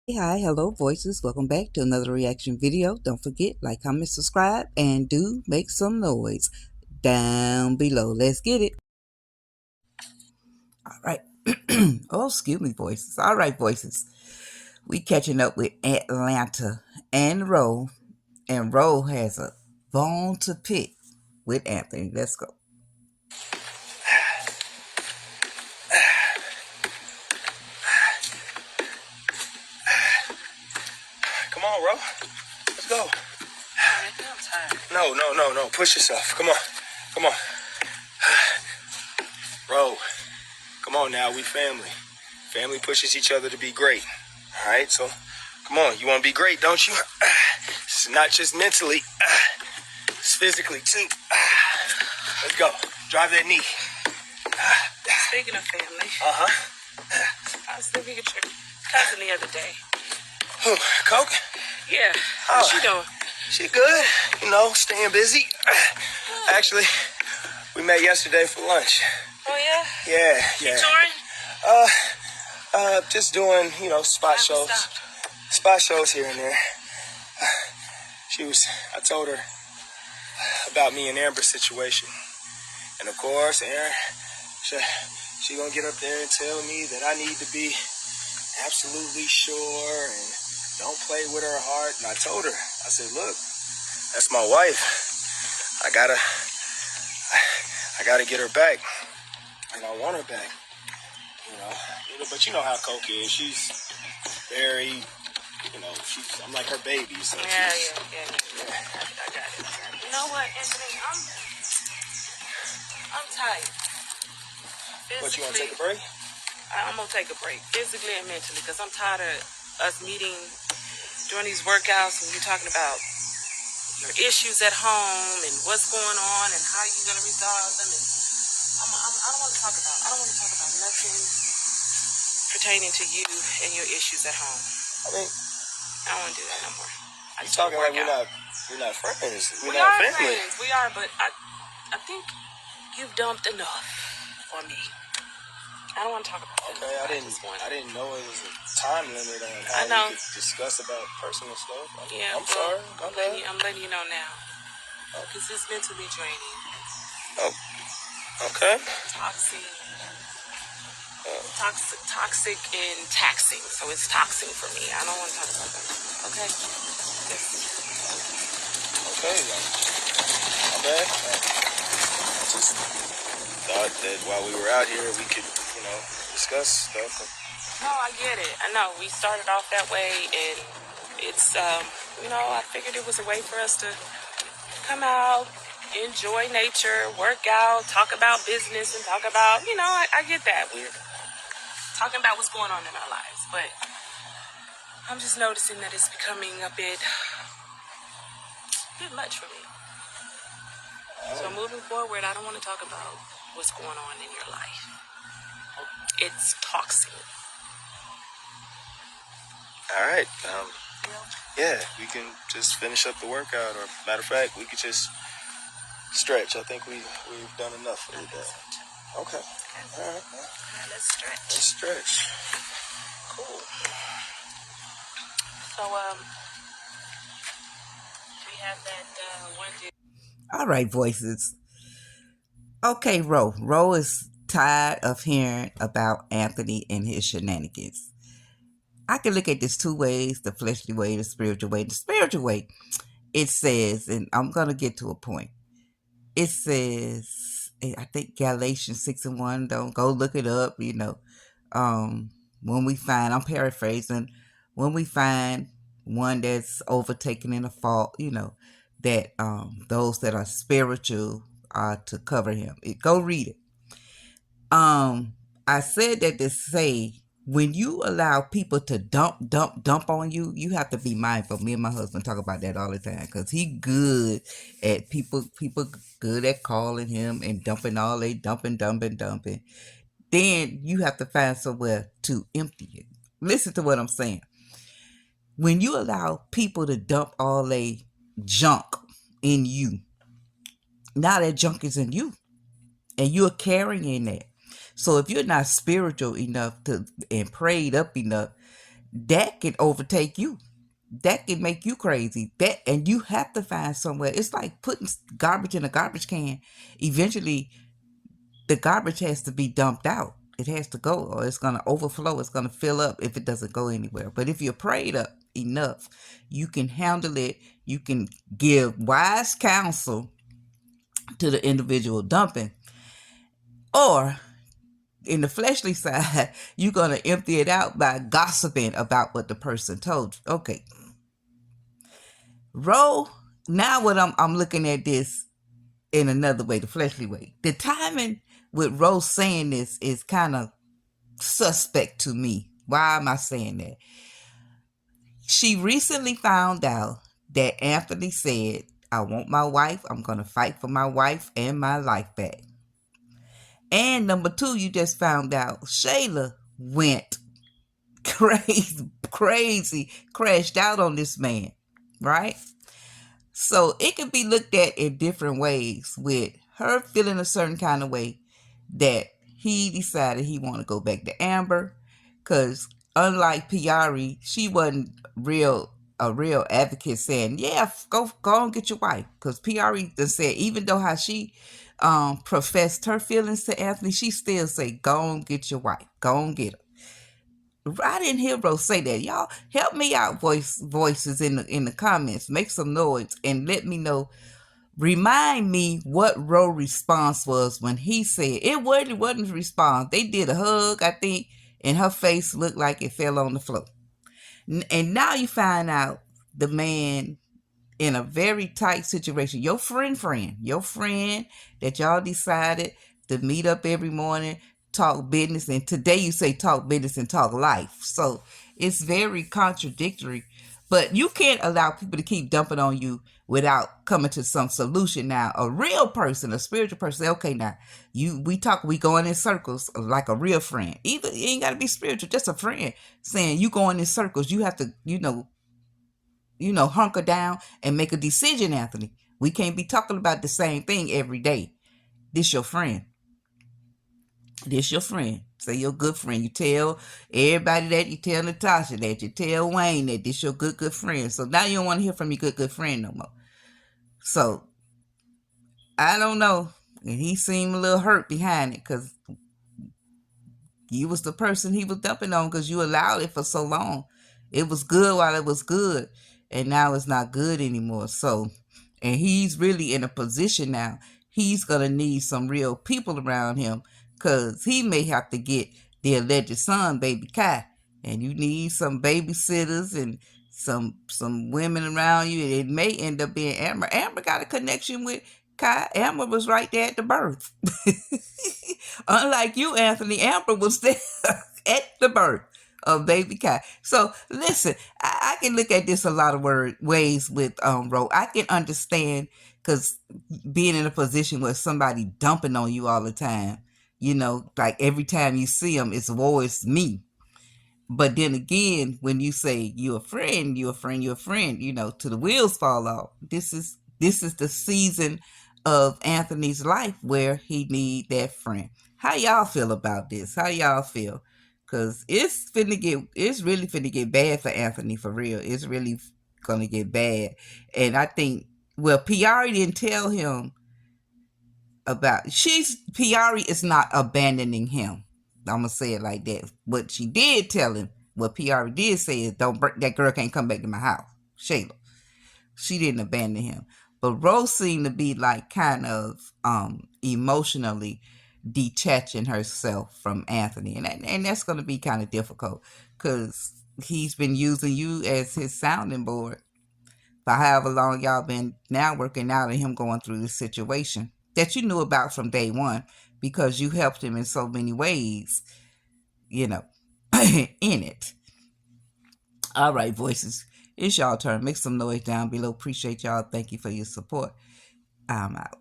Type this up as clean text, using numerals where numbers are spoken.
Hey, hi, hello, voices. Welcome back to another reaction video. Don't forget, like, comment, subscribe, and do make some noise down below. Let's get it. All right. Oh, excuse me, voices. All right, voices. We catching up with Atlanta and Ro has a bone to pick with Anthony. Let's go. Come on, Ro. Let's go. I'm tired. No. Push yourself. Come on. Come on. Ro, come on now. We family. Family pushes each other to be great. All right? So, come on. You want to be great, don't you? It's not just mentally. It's physically, too. Let's go. Drive that knee. Speaking of family, Uh-huh. I was living with your cousin the other day. Who? Coke? Yeah. How's she doing? She good. Staying busy. Actually, we met yesterday for lunch. Oh, yeah? Yeah. She touring? Just doing, spot shows. Spot shows here and there. I told her about me and Amber's situation. And of course, Aaron, she gonna get up there and tell me that I need to be absolutely sure and don't play with her heart. And I told her, I said, look, that's my wife. I gotta get her back. And I want her back. But you know how Coke is. She's very, I'm like her baby. So Yeah. I got it. You know what, Anthony? I'm tired. What, you want to take a break? I'm going to take a break, physically and mentally, because I'm tired of us meeting during these workouts and you talking about your issues at home and what's going on and how you're going to resolve them. And I don't want to talk about nothing pertaining to you and your issues at home. I mean, I don't want to do that no more. you're talking like we're not friends. We are friends. We are, but I think you've dumped enough on me. I don't want to talk about it. Okay, I didn't know it was a time limit on how we could discuss about personal stuff. I'm sorry. I'm letting you know now. Because it's mentally draining. Oh, okay. Toxic and taxing. So it's toxic for me. I don't want to talk about that. Okay? Okay. My bad. I just thought that while we were out here, we could, discuss stuff. No, I get it. I know. We started off that way, and it's, I figured it was a way for us to come out, enjoy nature, work out, talk about business, and talk about, I get that. We're talking about what's going on in our lives, but I'm just noticing that it's becoming a bit much for me. So moving forward, I don't want to talk about what's going on in your life. It's toxic. All right. Yeah, we can just finish up the workout, or matter of fact, we could just stretch. I think we've done enough for the day. Okay. All right. Let's stretch. Let's stretch. Cool. So, we have that one dude. All right, voices. Okay, Ro is tired of hearing about Anthony and his shenanigans. I can look at this two ways, the fleshly way, the spiritual way. The spiritual way, it says, and I'm going to get to a point. It says, I think Galatians 6:1, don't go look it up, when we find, I'm paraphrasing, when we find one that's overtaken in a fault, that those that are spiritual are to cover him. Go read it. I said that to say, when you allow people to dump on you, you have to be mindful. Me and my husband talk about that all the time because he good at people good at calling him and dumping all they dumping. Then you have to find somewhere to empty it. Listen to what I'm saying. When you allow people to dump all they junk in you, now that junk is in you and you're carrying that. So if you're not spiritual enough to and prayed up enough, that can overtake you. That can make you crazy. That and you have to find somewhere. It's like putting garbage in a garbage can. Eventually, the garbage has to be dumped out. It has to go, or it's gonna overflow. It's gonna fill up if it doesn't go anywhere. But if you're prayed up enough, you can handle it. You can give wise counsel to the individual dumping, or in the fleshly side, you're gonna empty it out by gossiping about what the person told you. Okay, roll. Now, what I'm looking at this in another way, the fleshly way. The timing with Rose saying this is kind of suspect to me. Why am I saying that? She recently found out that Anthony said, I want my wife. I'm going to fight for my wife and my life back. And number two, you just found out Shayla went crazy, crashed out on this man, right? So it can be looked at in different ways, with her feeling a certain kind of way that he decided he want to go back to Amber, because unlike Piari, she wasn't a real advocate saying, yeah, go and get your wife. Because Piari said, even though how she professed her feelings to Anthony, she still say, go and get your wife, go and get her. I didn't hear Rose say that. Y'all help me out, voices in the comments. Make some noise and let me know. Remind me what Rose's response was when he said it wasn't a response. They did a hug, I think, and her face looked like it fell on the floor. And now you find out the man in a very tight situation. Your friend that y'all decided to meet up every morning, talk business, and today you say talk business and talk life. So it's very contradictory. But you can't allow people to keep dumping on you without coming to some solution. Now, a real person, a spiritual person, say, okay, now we going in circles like a real friend. Either you ain't gotta be spiritual, just a friend saying you going in circles. You have to, hunker down and make a decision, Anthony. We can't be talking about the same thing every day. This your friend. This your friend. Say your good friend. You tell everybody that. You tell Natasha that. You tell Wayne that. This your good friend. So now you don't want to hear from your good friend no more. So I don't know. And he seemed a little hurt behind it because you was the person he was dumping on because you allowed it for so long. It was good while it was good, and now it's not good anymore. So, and he's really in a position now. He's gonna need some real people around him because he may have to get the alleged son, baby Kai, and you need some babysitters and some women around you. It may end up being Amber. Amber got a connection with Kai. Amber was right there at the birth. Unlike you, Anthony, Amber was there at the birth of baby Kai. So listen, I can look at this a lot of ways with Ro. I can understand because being in a position where somebody dumping on you all the time, like every time you see them, it's always me. But then again, when you say you're a friend, till the wheels fall off. This is the season of Anthony's life where he need that friend. How y'all feel about this? How y'all feel? Cause it's really finna get bad for Anthony, for real. It's really gonna get bad. And I think, well, Piari didn't tell him about Piari is not abandoning him. I'm gonna say it like that. What she did tell him, what Piari did say is, don't that girl can't come back to my house. Shayla. She didn't abandon him. But Rose seemed to be like kind of emotionally detaching herself from Anthony. And that's going to be kind of difficult because he's been using you as his sounding board for however long y'all been now working out and him going through this situation that you knew about from day one because you helped him in so many ways, in it. All right, voices. It's y'all turn. Make some noise down below. Appreciate y'all. Thank you for your support. I'm out.